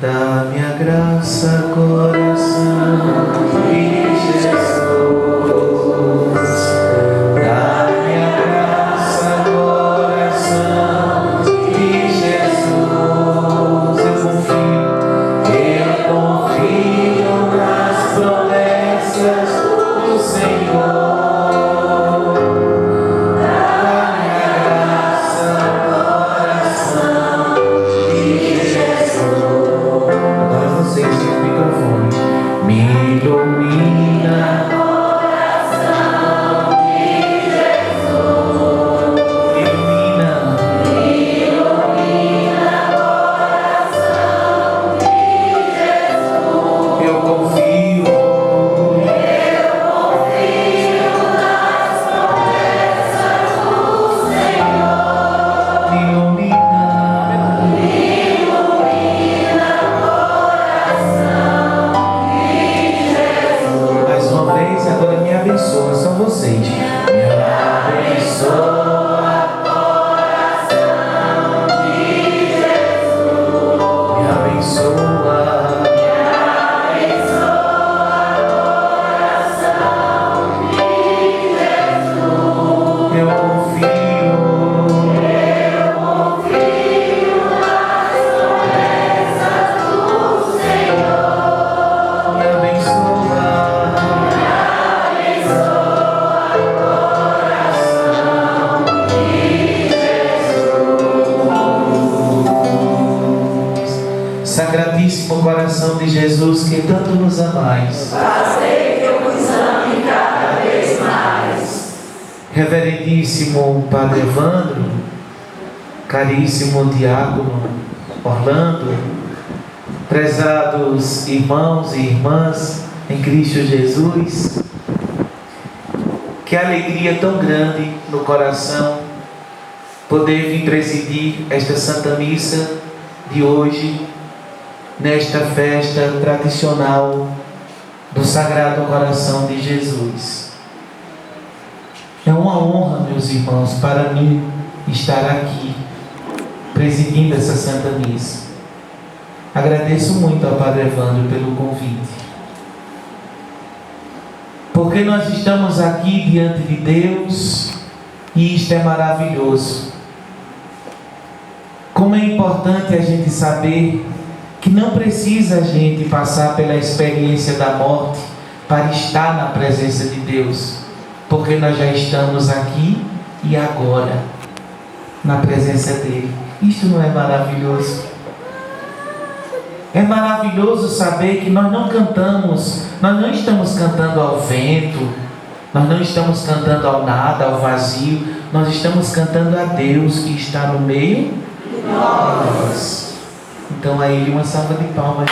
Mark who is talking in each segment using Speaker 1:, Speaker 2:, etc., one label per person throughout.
Speaker 1: Dá-me a graça, coração de Jesus. Dá-me a graça, coração de Jesus. Eu confio nas promessas do Senhor. Dá-me a graça, coração de Jesus. Agora vocês têm o microfone. Me ilumina, coração de Jesus. Ilumina, coração de Jesus. Eu confio nas promessas do Senhor. Me ilumina, mais uma vez, agora me abençoa, são vocês. Me abençoa, coração de Jesus. Me abençoa, coração de Jesus. Eu confio nas promessas do Senhor. Me abençoa, Sacratíssimo coração de Jesus, que tanto nos amais,
Speaker 2: Fazei que eu vos ame cada vez mais.
Speaker 1: Reverendíssimo Padre Evandro, caríssimo Diácono Orlando, prezados irmãos e irmãs em Cristo Jesus, que alegria tão grande no coração poder vir presidir esta Santa Missa de hoje, nesta festa tradicional do Sagrado Coração de Jesus. É uma honra, meus irmãos, para mim estar aqui presidindo essa Santa Missa. Agradeço muito ao Padre Evandro pelo convite, porque nós estamos aqui diante de Deus e isto é maravilhoso. Como é importante a gente saber que não precisa a gente passar pela experiência da morte para estar na presença de Deus, porque nós já estamos aqui e agora na presença dele. Isto não é maravilhoso? É maravilhoso saber que nós não cantamos, nós não estamos cantando ao vento, nós não estamos cantando ao nada, ao vazio, nós estamos cantando a Deus que está no meio de nós. Então a Ele uma salva de palmas.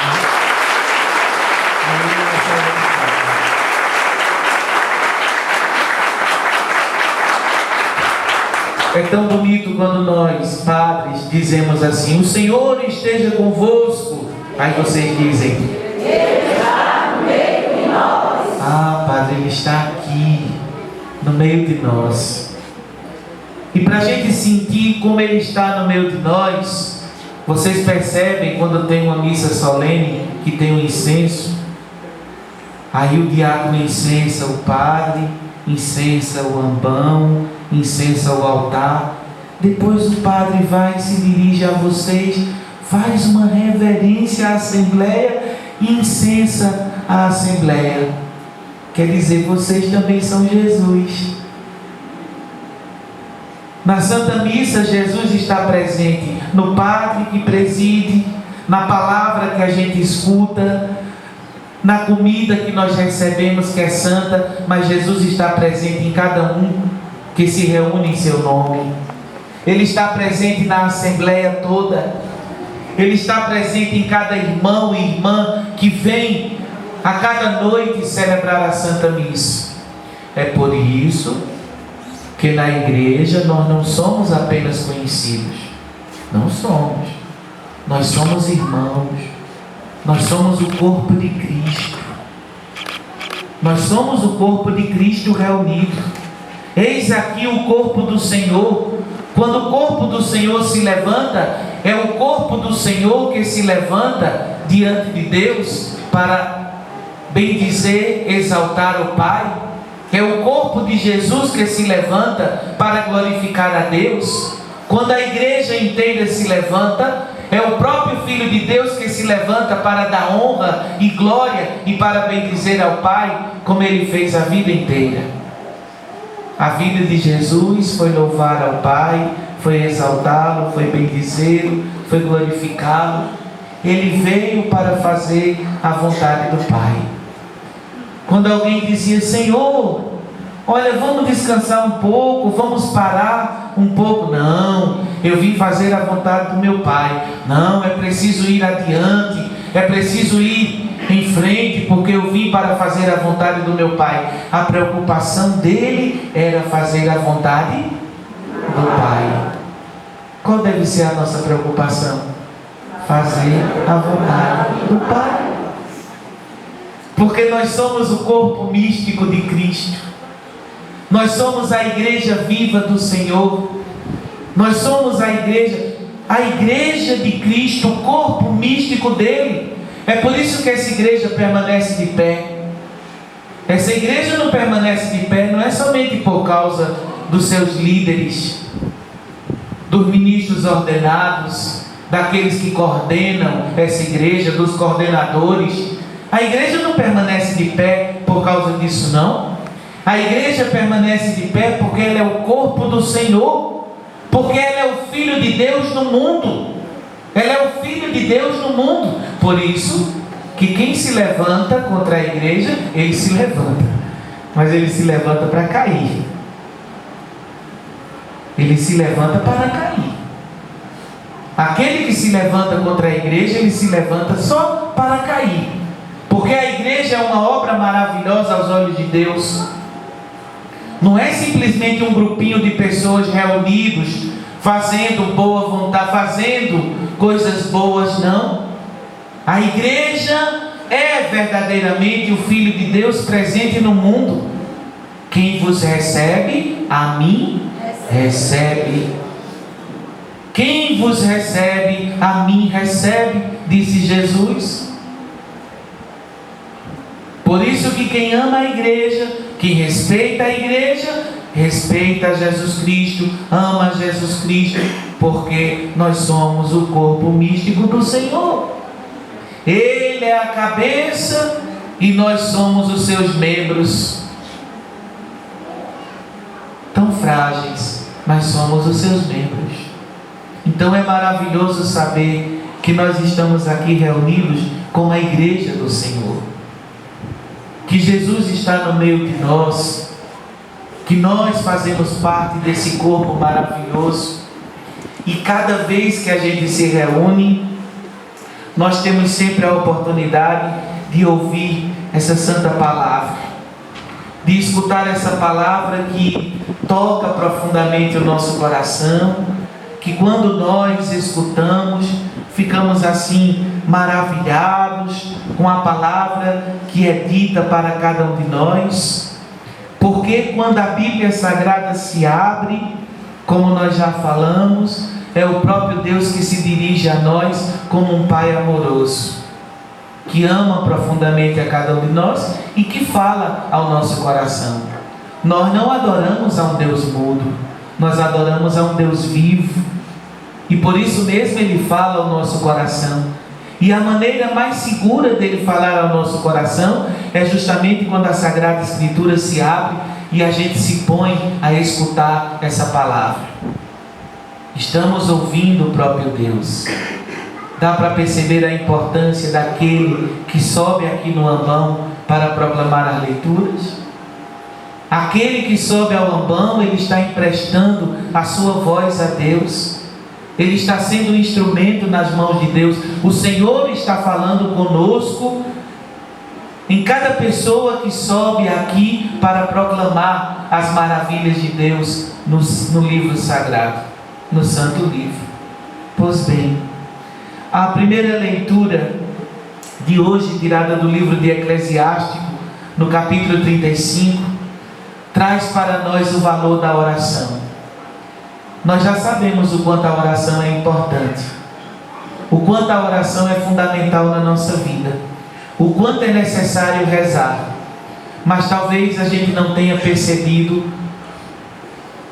Speaker 1: É tão bonito quando nós, padres, dizemos assim: o Senhor esteja convosco. Aí vocês dizem: Ele está no meio de nós. Ah, Padre, Ele está aqui, no meio de nós. E para a gente sentir como Ele está no meio de nós, vocês percebem quando tem uma missa solene que tem um incenso? Aí o diácono incensa o padre, incensa o ambão, incensa o altar. Depois o padre vai e se dirige a vocês, faz uma reverência à Assembleia e incensa a Assembleia. Quer dizer, vocês também são Jesus. Na Santa Missa, Jesus está presente no Padre que preside, na palavra que a gente escuta, na comida que nós recebemos que é santa, mas Jesus está presente em cada um que se reúne em seu nome. Ele está presente na Assembleia toda. Ele está presente em cada irmão e irmã que vem a cada noite celebrar a Santa Missa. É por isso que na igreja nós não somos apenas conhecidos. Não somos. Nós somos irmãos. Nós somos o corpo de Cristo. Nós somos o corpo de Cristo reunido. Eis aqui o corpo do Senhor. Quando o corpo do Senhor se levanta, é o corpo do Senhor que se levanta diante de Deus para bendizer, exaltar o Pai. É o corpo de Jesus que se levanta para glorificar a Deus. Quando a igreja inteira se levanta, é o próprio Filho de Deus que se levanta para dar honra e glória e para bendizer ao Pai, como Ele fez a vida inteira. A vida de Jesus foi louvar ao Pai, foi exaltá-lo, foi bendizê-lo, foi glorificá-lo. Ele veio para fazer a vontade do Pai. Quando alguém dizia: Senhor, olha, vamos descansar um pouco, vamos parar um pouco. Não, eu vim fazer a vontade do meu Pai. Não, é preciso ir adiante, é preciso ir em frente, porque eu vim para fazer a vontade do meu Pai. A preocupação dele era fazer a vontade do Pai. Qual deve ser a nossa preocupação? Fazer a vontade do Pai. Porque nós somos o corpo místico de Cristo. Nós somos a igreja viva do Senhor. Nós somos a igreja de Cristo, o corpo místico dele. É por isso que essa igreja permanece de pé. Essa igreja não permanece de pé, não é somente por causa dos seus líderes, dos ministros ordenados, daqueles que coordenam essa igreja, dos coordenadores. A igreja não permanece de pé por causa disso, não. A igreja permanece de pé porque ela é o corpo do Senhor, porque ela é o Filho de Deus no mundo. Ela é o Filho de Deus no mundo. Por isso que quem se levanta contra a igreja, ele se levanta, mas ele se levanta para cair. Ele se levanta para cair. Aquele que se levanta contra a igreja, ele se levanta só para cair. Porque a igreja é uma obra maravilhosa aos olhos de Deus. Não é simplesmente um grupinho de pessoas reunidos, fazendo boa vontade, fazendo coisas boas, não. A igreja é verdadeiramente o Filho de Deus presente no mundo. Quem vos recebe, a mim recebe. Quem vos recebe, a mim recebe, disse Jesus. Por isso que quem ama a igreja, quem respeita a igreja, respeita Jesus Cristo, ama Jesus Cristo, porque nós somos o corpo místico do Senhor. Ele é a cabeça e nós somos os seus membros. Tão frágeis, mas somos os seus membros. Então é maravilhoso saber que nós estamos aqui reunidos como a igreja do Senhor. Que Jesus está no meio de nós, que nós fazemos parte desse corpo maravilhoso, e cada vez que a gente se reúne, nós temos sempre a oportunidade de ouvir essa santa palavra, de escutar essa palavra que toca profundamente o nosso coração, que quando nós escutamos, ficamos assim maravilhados com a palavra que é dita para cada um de nós. Porque quando a Bíblia Sagrada se abre, como nós já falamos, é o próprio Deus que se dirige a nós como um Pai amoroso, que ama profundamente a cada um de nós e que fala ao nosso coração. Nós não adoramos a um Deus mudo, nós adoramos a um Deus vivo, e por isso mesmo Ele fala ao nosso coração. E a maneira mais segura dele falar ao nosso coração é justamente quando a Sagrada Escritura se abre e a gente se põe a escutar essa palavra. Estamos ouvindo o próprio Deus. Dá para perceber a importância daquele que sobe aqui no ambão para proclamar as leituras? Aquele que sobe ao ambão, ele está emprestando a sua voz a Deus. Ele está sendo um instrumento nas mãos de Deus. O Senhor está falando conosco em cada pessoa que sobe aqui para proclamar as maravilhas de Deus no livro sagrado, no santo livro. Pois bem, a primeira leitura de hoje, tirada do livro de Eclesiástico, no capítulo 35, traz para nós o valor da oração. Nós já sabemos o quanto a oração é importante. o quanto a oração é fundamental na nossa vida, o quanto é necessário rezar, mas talvez a gente não tenha percebido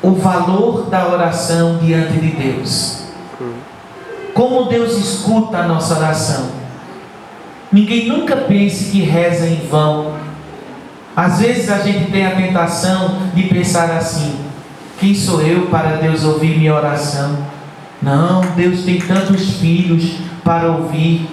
Speaker 1: o valor da oração diante de Deus. Como Deus escuta a nossa oração. Ninguém nunca pense que reza em vão. Às vezes a gente tem a tentação de pensar assim: quem sou eu para Deus ouvir minha oração? Não, Deus tem tantos filhos para ouvir,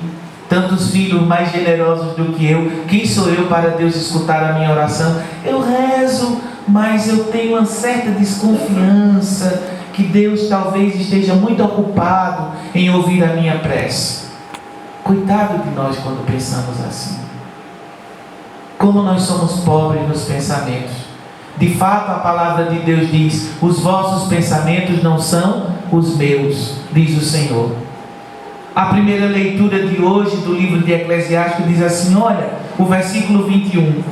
Speaker 1: tantos filhos mais generosos do que eu. Quem sou eu para Deus escutar a minha oração? Eu rezo, mas eu tenho uma certa desconfiança que Deus talvez esteja muito ocupado em ouvir a minha prece. Coitado de nós quando pensamos assim. Como nós somos pobres nos pensamentos. De fato, a palavra de Deus diz: os vossos pensamentos não são os meus, diz o Senhor. A primeira leitura de hoje do livro de Eclesiástico diz assim, olha, o versículo 21.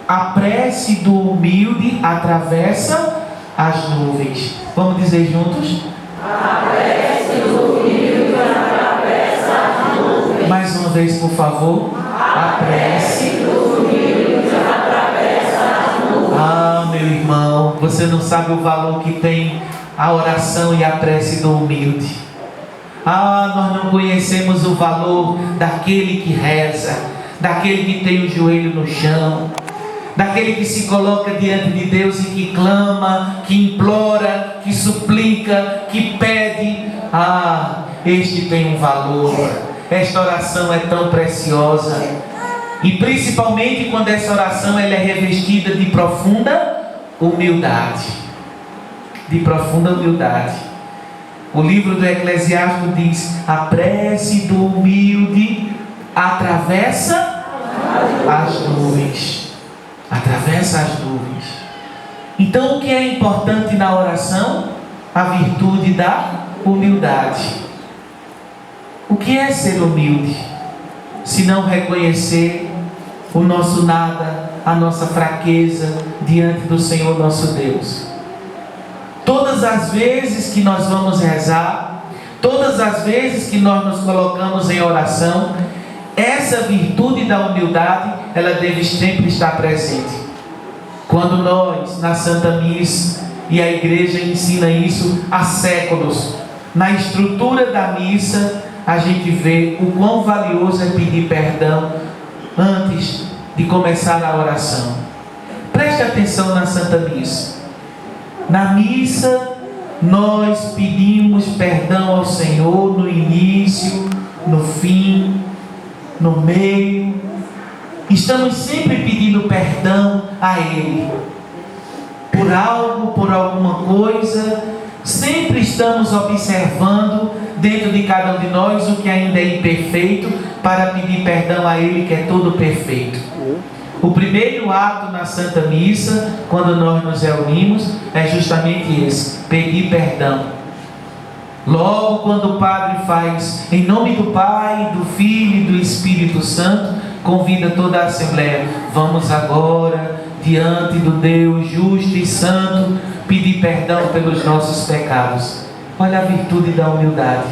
Speaker 1: A prece do humilde atravessa as nuvens. Vamos dizer juntos?
Speaker 2: A prece do humilde atravessa as nuvens.
Speaker 1: Mais uma vez, por favor. A prece
Speaker 2: do humilde atravessa as nuvens.
Speaker 1: Ah, meu irmão, você não sabe o valor que tem a oração e a prece do humilde. Ah, nós não conhecemos o valor daquele que reza, daquele que tem o joelho no chão, daquele que se coloca diante de Deus e que clama, que implora, que suplica, que pede. Ah, este tem um valor. Esta oração é tão preciosa. E principalmente quando essa oração ela é revestida de profunda humildade. De profunda humildade. O livro do Eclesiástico diz: a prece do humilde atravessa as nuvens. Atravessa as nuvens. Então o que é importante na oração? A virtude da humildade. O que é ser humilde? Se não reconhecer o nosso nada, a nossa fraqueza diante do Senhor nosso Deus. Todas as vezes que nós vamos rezar, todas as vezes que nós nos colocamos em oração, essa virtude da humildade, ela deve sempre estar presente. Quando nós, na Santa Missa, e a igreja ensina isso há séculos, na estrutura da missa, a gente vê o quão valioso é pedir perdão antes de começar a oração. Preste atenção na Santa Missa. Na missa, nós pedimos perdão ao Senhor no início, no fim, no meio. Estamos sempre pedindo perdão a Ele. Por algo, por alguma coisa. Sempre estamos observando dentro de cada um de nós o que ainda é imperfeito para pedir perdão a Ele que é todo perfeito. O primeiro ato na Santa Missa, quando nós nos reunimos, é justamente esse: pedir perdão. Logo quando o Padre faz em nome do Pai, do Filho e do Espírito Santo, convida toda a Assembleia: vamos agora, diante do Deus justo e santo, pedir perdão pelos nossos pecados. Olha a virtude da humildade,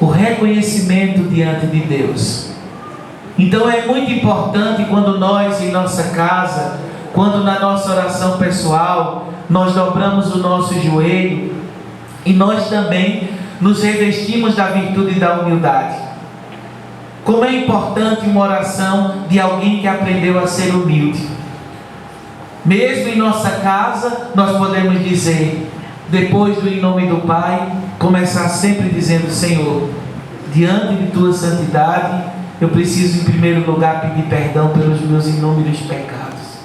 Speaker 1: o reconhecimento diante de Deus. Então é muito importante quando nós em nossa casa, quando na nossa oração pessoal, nós dobramos o nosso joelho e nós também nos revestimos da virtude da humildade. Como é importante uma oração de alguém que aprendeu a ser humilde. Mesmo em nossa casa, nós podemos dizer, depois do em nome do Pai, começar sempre dizendo: Senhor, diante de Tua santidade, eu preciso em primeiro lugar pedir perdão pelos meus inúmeros pecados.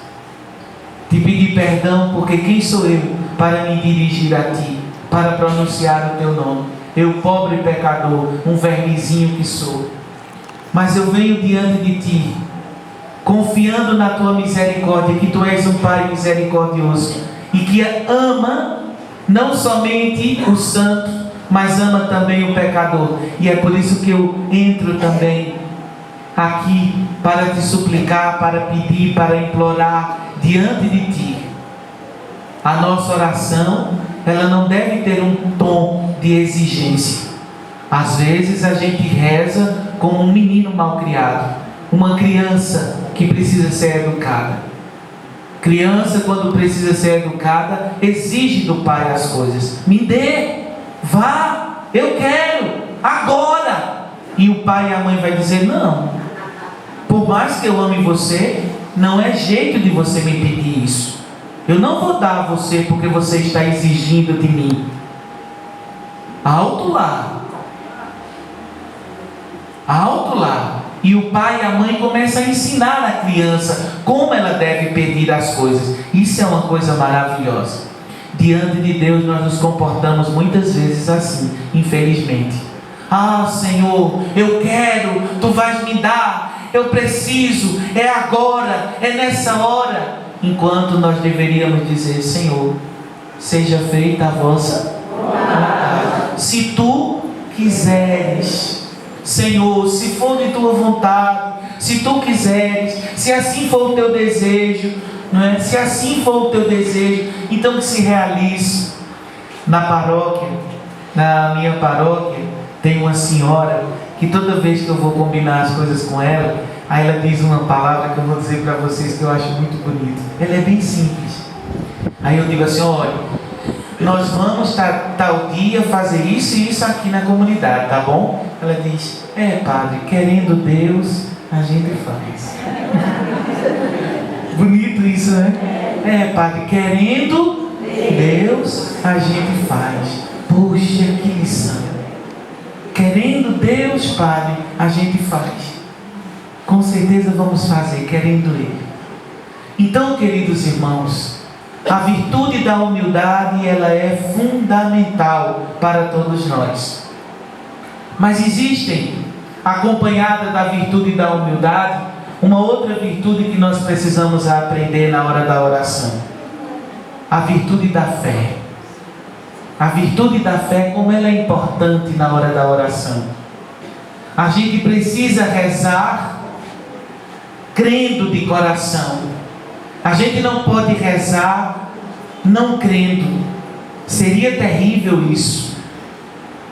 Speaker 1: Te pedir perdão porque quem sou eu para me dirigir a Ti, para pronunciar o Teu nome? Eu, pobre pecador, um vermezinho que sou. Mas eu venho diante de Ti, confiando na Tua misericórdia, que Tu és um Pai misericordioso e que ama não somente o santo, mas ama também o pecador. E é por isso que eu entro também aqui para Te suplicar, para pedir, para implorar diante de Ti. A nossa oração, ela não deve ter um tom de exigência. Às vezes a gente reza como um menino mal criado, uma criança que precisa ser educada. Criança, quando precisa ser educada, exige do pai as coisas. Me dê, vá, eu quero, agora. E o pai e a mãe vai dizer: não, por mais que eu ame você, não é jeito de você me pedir isso. Eu não vou dar a você porque você está exigindo de mim. Alto lá. Alto lá. E o pai e a mãe começam a ensinar a criança como ela deve pedir as coisas. Isso é uma coisa maravilhosa. Diante de Deus nós nos comportamos muitas vezes assim, infelizmente. Ah, Senhor, eu quero, Tu vais me dar, eu preciso, é agora, é nessa hora. Enquanto nós deveríamos dizer: Senhor, seja feita a vossa vontade. Se Tu quiseres, Senhor, se for de Tua vontade, se Tu quiseres, se assim for o Teu desejo, não é? Se assim for o Teu desejo, então que se realize. Na paróquia, na minha paróquia, tem uma senhora que toda vez que eu vou combinar as coisas com ela, aí ela diz uma palavra que eu vou dizer para vocês que eu acho muito bonita. Ela é bem simples. Aí eu digo assim: olha, nós vamos tal dia fazer isso e isso aqui na comunidade, tá bom? Ela diz: é, padre, querendo Deus, a gente faz. Bonito isso, né? É, padre, querendo Deus, a gente faz. Puxa, que lição. Querendo Deus, padre, a gente faz. Com certeza vamos fazer, querendo Ele. Então, queridos irmãos, a virtude da humildade, ela é fundamental para todos nós. Mas existem, acompanhada da virtude da humildade, uma outra virtude que nós precisamos aprender na hora da oração. A virtude da fé. A virtude da fé, como ela é importante na hora da oração. A gente precisa rezar crendo de coração. A gente não pode rezar não crendo. Seria terrível isso.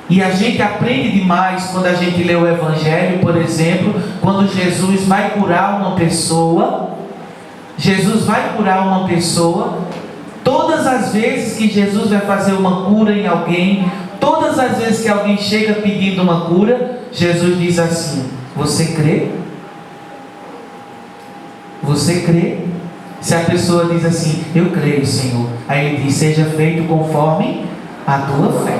Speaker 1: E a gente aprende demais quando a gente lê o Evangelho, por exemplo, quando Jesus vai curar uma pessoa. Jesus vai curar uma pessoa. Todas as vezes que Jesus vai fazer uma cura em alguém, todas as vezes que alguém chega pedindo uma cura, Jesus diz assim: você crê? Você crê? Se a pessoa diz assim: eu creio, Senhor, aí ele diz: seja feito conforme a tua fé.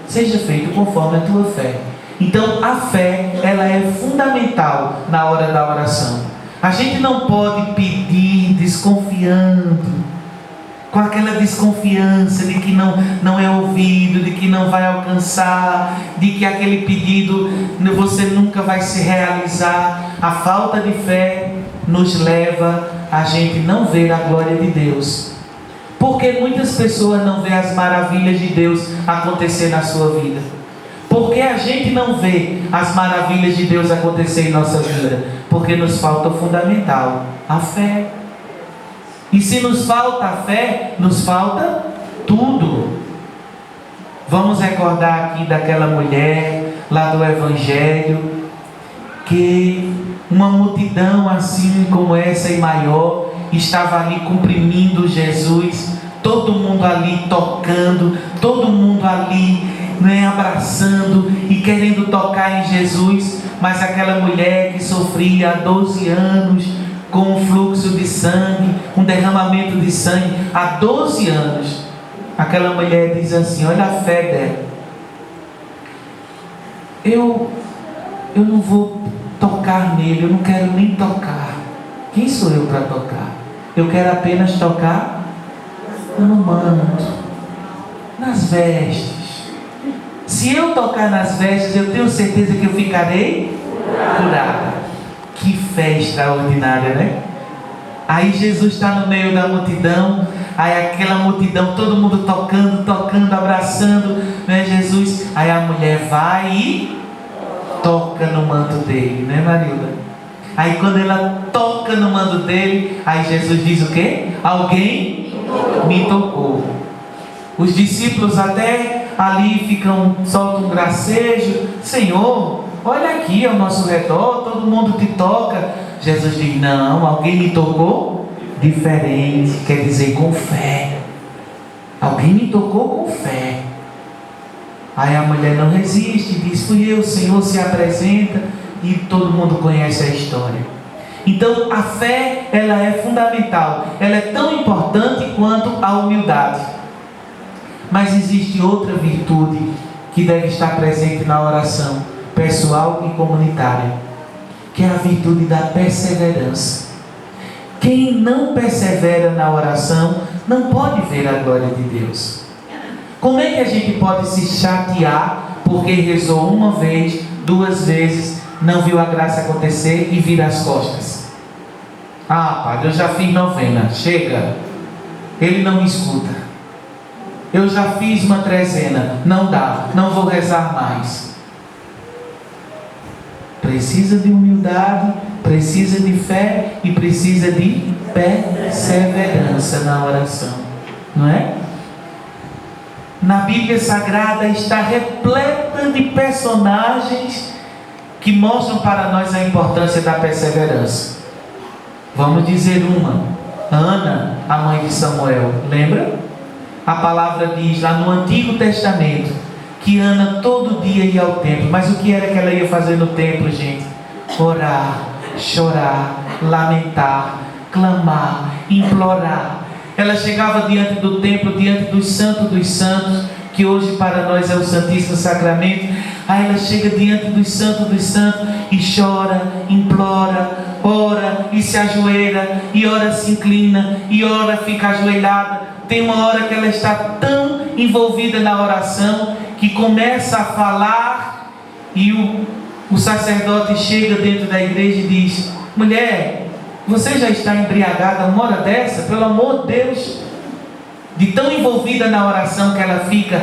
Speaker 1: Seja feito conforme a tua fé. Então a fé, ela é fundamental na hora da oração. A gente não pode pedir desconfiando, com aquela desconfiança de que não é ouvido, de que não vai alcançar, de que aquele pedido você nunca vai se realizar. A falta de fé nos leva a gente não ver a glória de Deus. Porque muitas pessoas não veem as maravilhas de Deus acontecer na sua vida. Porque a gente não vê as maravilhas de Deus acontecer em nossa vida? Porque nos falta o fundamental, a fé. E se nos falta a fé, nos falta tudo. Vamos recordar aqui daquela mulher lá do Evangelho, que uma multidão assim como essa e maior estava ali comprimindo Jesus, todo mundo ali tocando, todo mundo ali, né, abraçando e querendo tocar em Jesus. Mas aquela mulher que sofria há 12 anos com um fluxo de sangue, um derramamento de sangue há 12 anos, aquela mulher diz assim: olha a fé dela, eu não vou tocar nele, eu não quero nem tocar. Quem sou eu para tocar? Eu quero apenas tocar no manto, nas vestes. Se eu tocar nas vestes, eu tenho certeza que eu ficarei curada. Que fé extraordinária, né? Aí Jesus está no meio da multidão, aí aquela multidão, todo mundo tocando, abraçando, né, Jesus. Aí a mulher vai e toca no manto dele, né, Marilda? Aí quando ela toca no manto dele, aí Jesus diz o quê? Alguém me tocou. Os discípulos até ali soltam um gracejo. Senhor, olha aqui ao nosso redor, todo mundo te toca. Jesus diz: não, alguém me tocou diferente, quer dizer, com fé. Alguém me tocou com fé. Aí a mulher não resiste, diz: fui eu. O Senhor se apresenta e todo mundo conhece a história. Então a fé, ela é fundamental, ela é tão importante quanto a humildade. Mas existe outra virtude que deve estar presente na oração pessoal e comunitária, que é a virtude da perseverança. Quem não persevera na oração não pode ver a glória de Deus. Como é que a gente pode se chatear porque rezou uma vez, 2 vezes, não viu a graça acontecer e vira as costas? Ah, padre, eu já fiz novena, chega. Ele não me escuta. Eu já fiz uma trezena, não dá, não vou rezar mais. Precisa de humildade, precisa de fé e precisa de perseverança na oração, não é? Na Bíblia Sagrada está repleta de personagens que mostram para nós a importância da perseverança. Vamos dizer uma: Ana, a mãe de Samuel, lembra? A palavra diz lá no Antigo Testamento que Ana todo dia ia ao templo. Mas o que era que ela ia fazer no templo, gente? Orar, chorar, lamentar, clamar, implorar. Ela chegava diante do templo, diante dos santos, que hoje para nós é o Santíssimo Sacramento. Aí ela chega diante dos santos e chora, implora, ora e se ajoelha, e ora se inclina, e ora fica ajoelhada. Tem uma hora que ela está tão envolvida na oração que começa a falar, e o sacerdote chega dentro da igreja e diz: mulher, você já está embriagada uma hora dessa? Pelo amor de Deus. De tão envolvida na oração que ela fica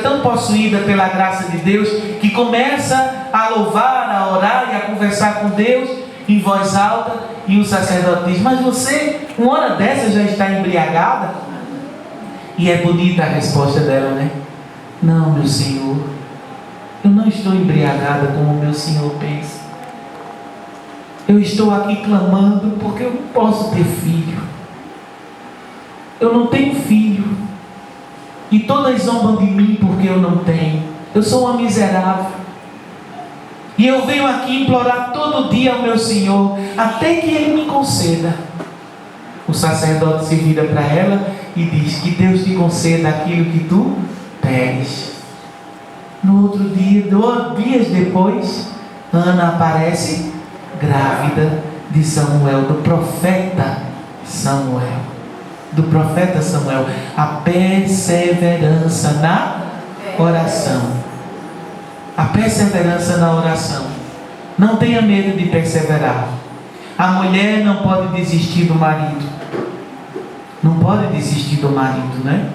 Speaker 1: tão possuída pela graça de Deus, que começa a louvar, a orar e a conversar com Deus em voz alta. E o sacerdote diz: mas você, uma hora dessa, já está embriagada? E é bonita a resposta dela, né? Não, meu Senhor, eu não estou embriagada como o meu Senhor pensa. Eu estou aqui clamando porque eu não posso ter filho. Eu não tenho filho. E todas zombam de mim porque eu não tenho. Eu sou uma miserável. E eu venho aqui implorar todo dia ao meu Senhor, até que Ele me conceda. O sacerdote se vira para ela e diz: que Deus te conceda aquilo que tu pedes. No outro dia, 2 dias depois, Ana aparece grávida de Samuel, do profeta Samuel. Do profeta Samuel. A perseverança na oração. A perseverança na oração. Não tenha medo de perseverar. A mulher não pode desistir do marido. Não pode desistir do marido, né?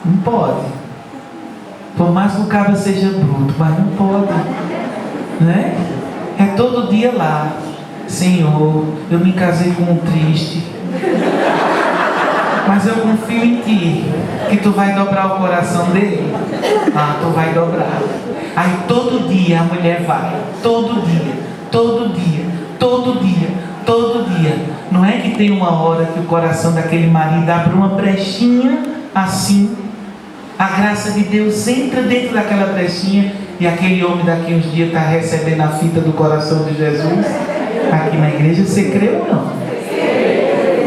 Speaker 1: Não pode. Por mais que o cabra seja bruto, mas não pode, né? É todo dia lá: Senhor, eu me casei com um triste, mas eu confio em Ti, que Tu vai dobrar o coração dele. Ah, Tu vai dobrar. Aí todo dia a mulher vai, todo dia. Não é que tem uma hora que o coração daquele marido abre uma brechinha assim, a graça de Deus entra dentro daquela brechinha, e aquele homem daqui uns dias está recebendo a fita do coração de Jesus aqui na igreja. Você crê ou não?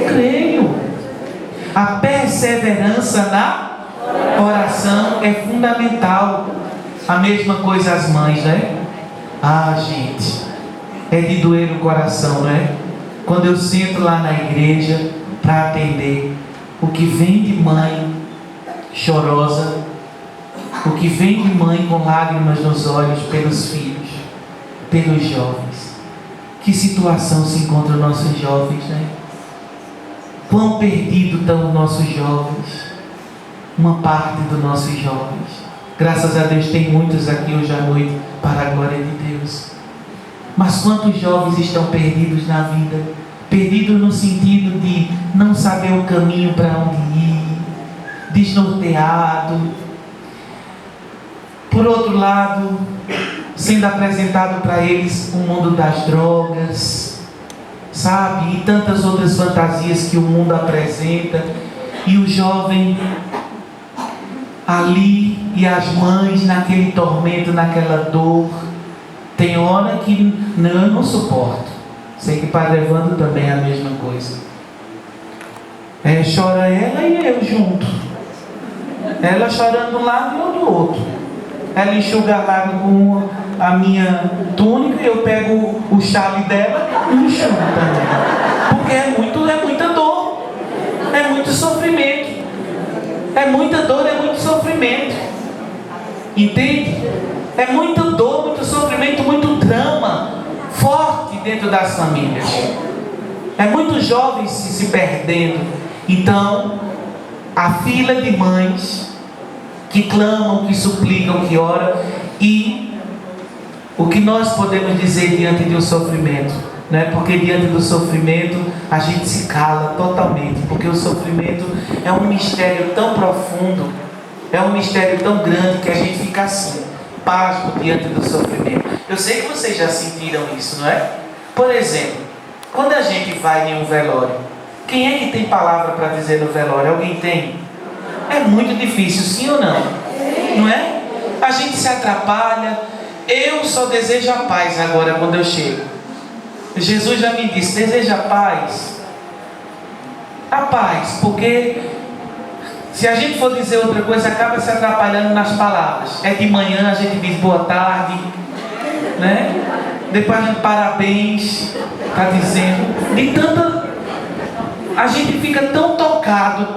Speaker 1: Creio. A perseverança na oração é fundamental. A mesma coisa as mães, né? Ah, gente, é de doer o coração, né? Quando eu sento lá na igreja para atender, o que vem de mãe chorosa, o que vem de mãe com lágrimas nos olhos pelos filhos, pelos jovens. Que situação se encontram nossos jovens, né? Quão perdidos estão os nossos jovens. Uma parte dos nossos jovens. Graças a Deus tem muitos aqui hoje à noite, para a glória de Deus. Mas quantos jovens estão perdidos na vida? Perdidos no sentido de não saber o caminho para onde ir, desnorteado. Por outro lado, sendo apresentado para eles o mundo das drogas, sabe? E tantas outras fantasias que o mundo apresenta. E o jovem ali e as mães naquele tormento, naquela dor. Tem hora que eu não suporto. Sei que Padre Evandro também é a mesma coisa. Chora ela e eu junto. Ela chorando de um lado e eu do outro. Ela enxuga a lágrima com a minha túnica e eu pego o chale dela e enxugo também. Porque é muita dor. É muito sofrimento. É muita dor, é muito sofrimento. Entende? É muita dor, muito sofrimento, muito drama forte dentro das famílias. É muitos jovens se perdendo. Então, a fila de mães que clamam, que suplicam, que oram. E o que nós podemos dizer diante do sofrimento? Né? Porque diante do sofrimento a gente se cala totalmente. Porque o sofrimento é um mistério tão profundo, é um mistério tão grande que a gente fica assim, pasmo diante do sofrimento. Eu sei que vocês já sentiram isso, não é? Por exemplo, quando a gente vai em um velório, quem é que tem palavra para dizer no velório? Alguém tem? É muito difícil, sim ou não? Não é? A gente se atrapalha. Eu só desejo a paz agora quando eu chego. Jesus já me disse, deseja a paz. A paz, porque se a gente for dizer outra coisa, acaba se atrapalhando nas palavras. É de manhã a gente diz boa tarde, né? Depois a gente parabéns, está dizendo. De tanta... A gente fica tão tocado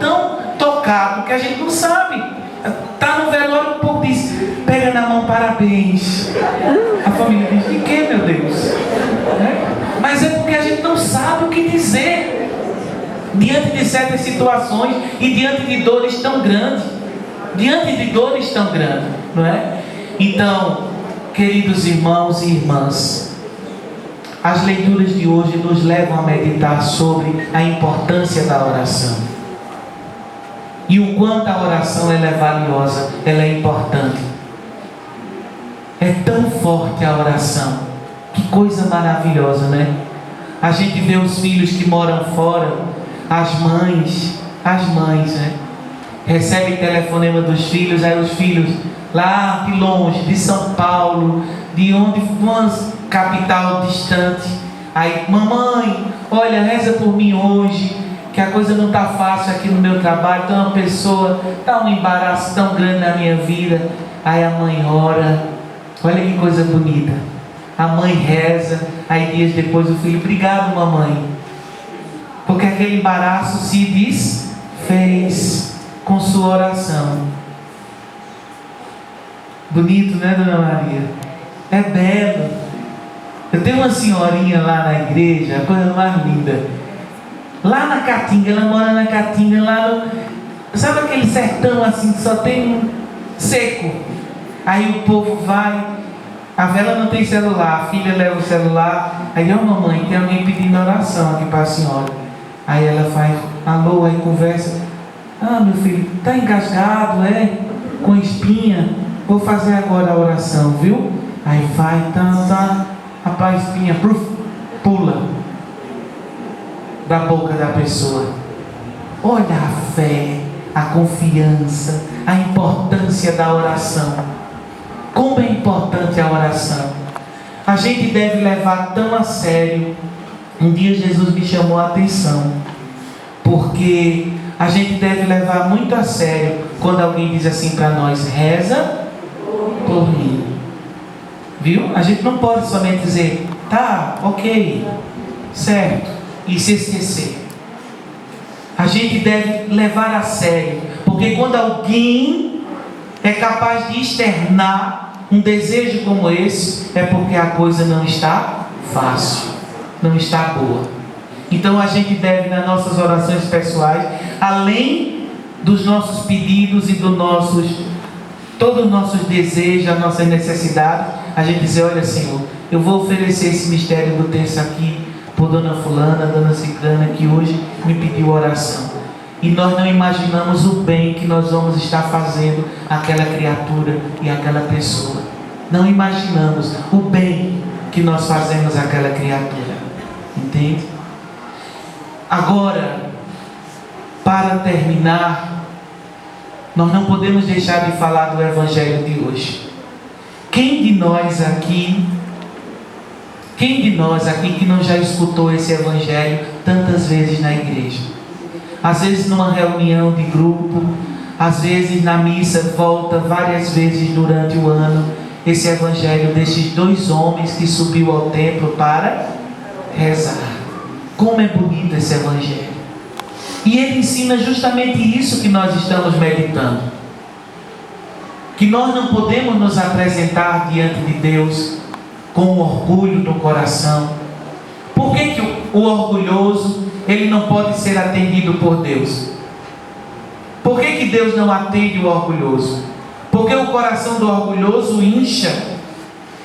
Speaker 1: que a gente não sabe. Está no velório, um pouco diz, pega na mão, parabéns. A família diz, de que, meu Deus? Né? Mas é porque a gente não sabe o que dizer diante de certas situações e diante de dores tão grandes. Diante de dores tão grandes, não é? Então, queridos irmãos e irmãs, as leituras de hoje nos levam a meditar sobre a importância da oração. E o quanto a oração ela é valiosa, ela é importante. É tão forte a oração. Que coisa maravilhosa, né? A gente vê os filhos que moram fora, as mães, né? Recebem telefonema dos filhos, aí os filhos lá de longe, de São Paulo, de uma capital distante. Aí, mamãe, olha, reza por mim hoje, que a coisa não está fácil aqui no meu trabalho, então uma pessoa, está um embaraço tão grande na minha vida. Aí a mãe ora, olha que coisa bonita. A mãe reza, aí dias depois o filho, obrigado mamãe, porque aquele embaraço se desfez com sua oração. Bonito, né, Dona Maria? É belo. Eu tenho uma senhorinha lá na igreja, a coisa mais linda. Lá na Caatinga, ela mora na Caatinga, lá no... Sabe aquele sertão assim que só tem seco? Aí o povo vai, a vela não tem celular, a filha leva o celular, aí, ó mamãe, tem alguém pedindo oração aqui para a senhora. Aí ela faz, alô, aí conversa. Ah, meu filho, tá engasgado, com espinha? Vou fazer agora a oração, viu? Aí vai, tá, rapaz, espinha, pula da boca da pessoa. Olha a fé, a confiança, a importância da oração. Como é importante a oração. A gente deve levar tão a sério. Um dia Jesus me chamou a atenção, porque a gente deve levar muito a sério quando alguém diz assim para nós, reza por mim. Viu? A gente não pode somente dizer, tá, ok, certo, e se esquecer. A gente deve levar a sério, porque quando alguém é capaz de externar um desejo como esse, é porque a coisa não está fácil, não está boa. Então a gente deve, nas nossas orações pessoais, além dos nossos pedidos e todos os nossos desejos, as nossas necessidades, a gente dizer, olha Senhor, eu vou oferecer esse mistério do terço aqui por Dona Fulana, Dona Ciclana, que hoje me pediu oração. e nós não imaginamos o bem que nós vamos estar fazendo àquela criatura e àquela pessoa. Não imaginamos o bem que nós fazemos àquela criatura. Entende? Agora, para terminar, nós não podemos deixar de falar do Evangelho de hoje. Quem de nós aqui que não já escutou esse Evangelho tantas vezes na igreja? Às vezes numa reunião de grupo, às vezes na missa, volta várias vezes durante o ano, esse Evangelho desses dois homens que subiu ao templo para rezar. Como é bonito esse Evangelho. E ele ensina justamente isso que nós estamos meditando. Que nós não podemos nos apresentar diante de Deus com orgulho no coração. Por que o orgulhoso ele não pode ser atendido por Deus? Por que Deus não atende o orgulhoso? Porque o coração do orgulhoso incha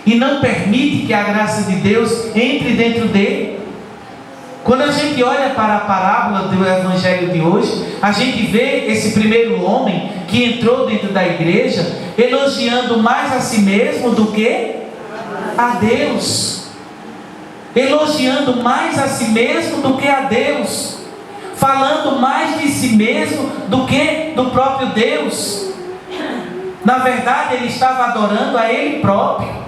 Speaker 1: e não permite que a graça de Deus entre dentro dele. Quando a gente olha para a parábola do Evangelho de hoje, a gente vê esse primeiro homem que entrou dentro da igreja elogiando mais a si mesmo do que a Deus. Elogiando mais a si mesmo do que a Deus. Falando mais de si mesmo do que do próprio Deus. Na verdade, ele estava adorando a ele próprio.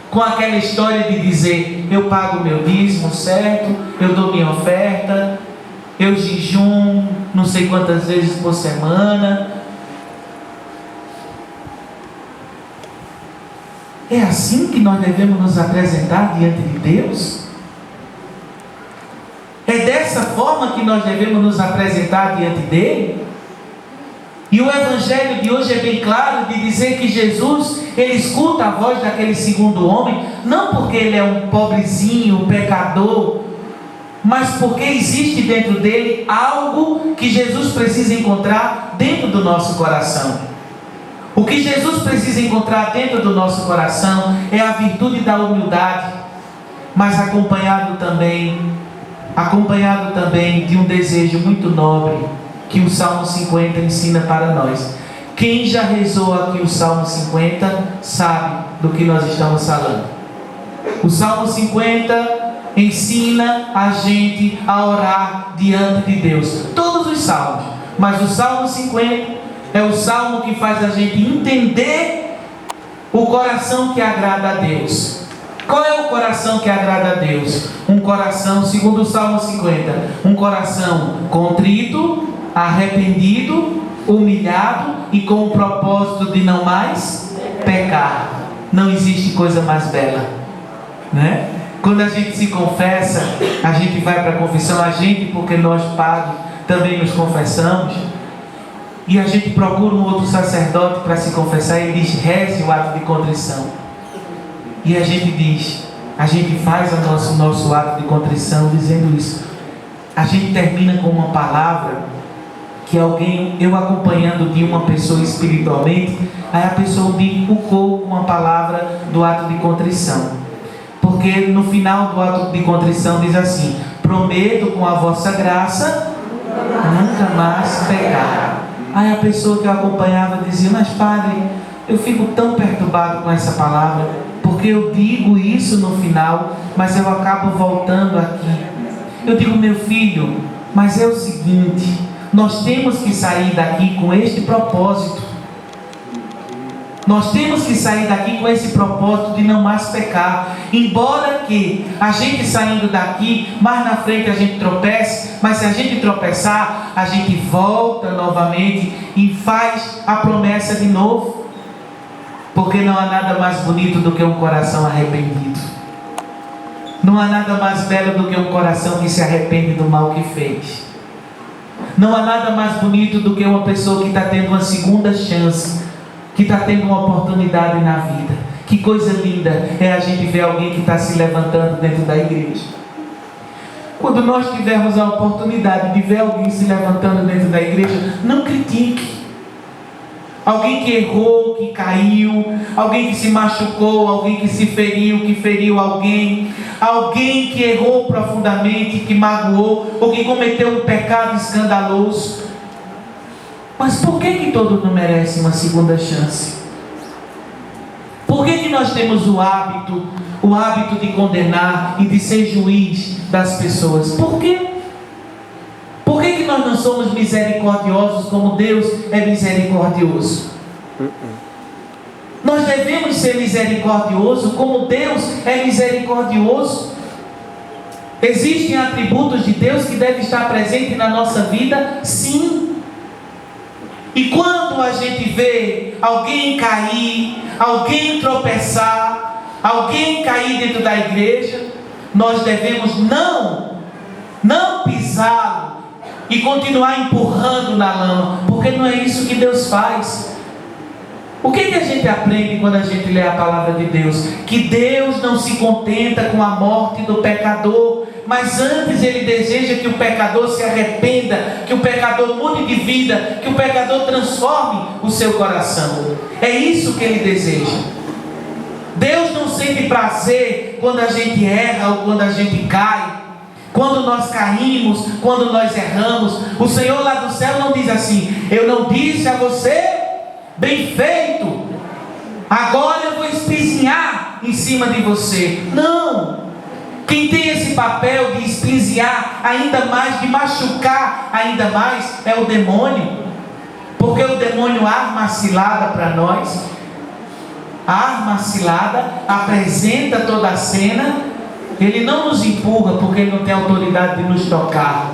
Speaker 1: Com aquela história de dizer: eu pago meu dízimo, certo? Eu dou minha oferta, eu jejum não sei quantas vezes por semana. É assim que nós devemos nos apresentar diante de Deus? É dessa forma que nós devemos nos apresentar diante dele? E o Evangelho de hoje é bem claro de dizer que Jesus, ele escuta a voz daquele segundo homem, não porque ele é um pobrezinho, um pecador, mas porque existe dentro dele algo que Jesus precisa encontrar dentro do nosso coração. O que Jesus precisa encontrar dentro do nosso coração é a virtude da humildade, mas acompanhado também de um desejo muito nobre, que o Salmo 50 ensina para nós. Quem já rezou aqui o Salmo 50 sabe do que nós estamos falando. O Salmo 50 ensina a gente a orar diante de Deus. Todos os salmos, mas o Salmo 50 é o salmo que faz a gente entender o coração que agrada a Deus. Qual é o coração que agrada a Deus? Um coração, segundo o Salmo 50, um coração contrito, arrependido, humilhado e com o propósito de não mais pecar. Não existe coisa mais bela, né? Quando a gente se confessa, a gente vai para a confissão, porque nós padres também nos confessamos, e a gente procura um outro sacerdote para se confessar, e ele diz: reze o ato de contrição. E a gente faz o nosso ato de contrição dizendo isso. A gente termina com uma palavra que eu acompanhando de uma pessoa espiritualmente, aí a pessoa me inculcou com a palavra do ato de contrição. Porque no final do ato de contrição diz assim: prometo com a vossa graça nunca mais pecar. Aí a pessoa que eu acompanhava dizia: mas padre, eu fico tão perturbado com essa palavra, porque eu digo isso no final, mas eu acabo voltando aqui. Eu digo: meu filho, mas é o seguinte, nós temos que sair daqui com este propósito. Nós temos que sair daqui com esse propósito de não mais pecar. Embora que a gente saindo daqui, mais na frente a gente tropece, mas se a gente tropeçar, a gente volta novamente e faz a promessa de novo. Porque não há nada mais bonito do que um coração arrependido. Não há nada mais belo do que um coração que se arrepende do mal que fez. Não há nada mais bonito do que uma pessoa que está tendo uma segunda chance, que está tendo uma oportunidade na vida. Que coisa linda é a gente ver alguém que está se levantando dentro da igreja. Quando nós tivermos a oportunidade de ver alguém se levantando dentro da igreja, não critique. Alguém que errou, que caiu, alguém que se machucou, alguém que se feriu, que feriu alguém que errou profundamente, que magoou, ou que cometeu um pecado escandaloso. Mas por que todos não merecem uma segunda chance? Por que nós temos o hábito de condenar e de ser juiz das pessoas? Por quê? Por que nós não somos misericordiosos como Deus é misericordioso? Nós devemos ser misericordiosos como Deus é misericordioso. Existem atributos de Deus que devem estar presentes na nossa vida? Sim. E quando a gente vê alguém cair, alguém tropeçar, alguém cair dentro da igreja, nós devemos não pisá-lo e continuar empurrando na lama, porque não é isso que Deus faz. O que a gente aprende quando a gente lê a palavra de Deus? Que Deus não se contenta com a morte do pecador, mas antes Ele deseja que o pecador se arrependa, que o pecador mude de vida, que o pecador transforme o seu coração. É isso que Ele deseja. Deus não sente prazer quando a gente erra ou quando a gente cai. Quando nós caímos, quando nós erramos, o Senhor lá do céu não diz assim: eu não disse a você, bem feito, agora eu vou espizinhar em cima de você. Não. Quem tem esse papel de espizinhar ainda mais, de machucar ainda mais, é o demônio. Porque o demônio arma a cilada para nós. A arma a cilada, apresenta toda a cena. Ele não nos empurra porque Ele não tem autoridade de nos tocar.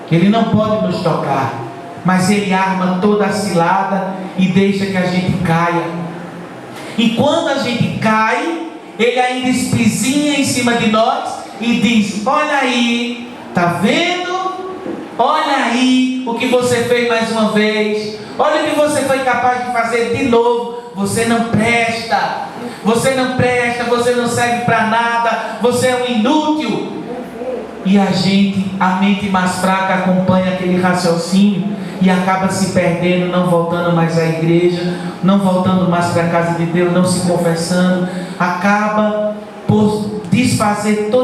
Speaker 1: Ele não pode nos tocar. Mas Ele arma toda a cilada e deixa que a gente caia. E quando a gente cai, Ele ainda espizinha em cima de nós e diz: olha aí, tá vendo? Olha aí o que você fez mais uma vez. Olha o que você foi capaz de fazer de novo. Você não presta. Você não presta, você não serve para nada, você é um inútil. E a mente mais fraca acompanha aquele raciocínio e acaba se perdendo, não voltando mais à igreja, não voltando mais para a casa de Deus, não se confessando, acaba por desfazer todo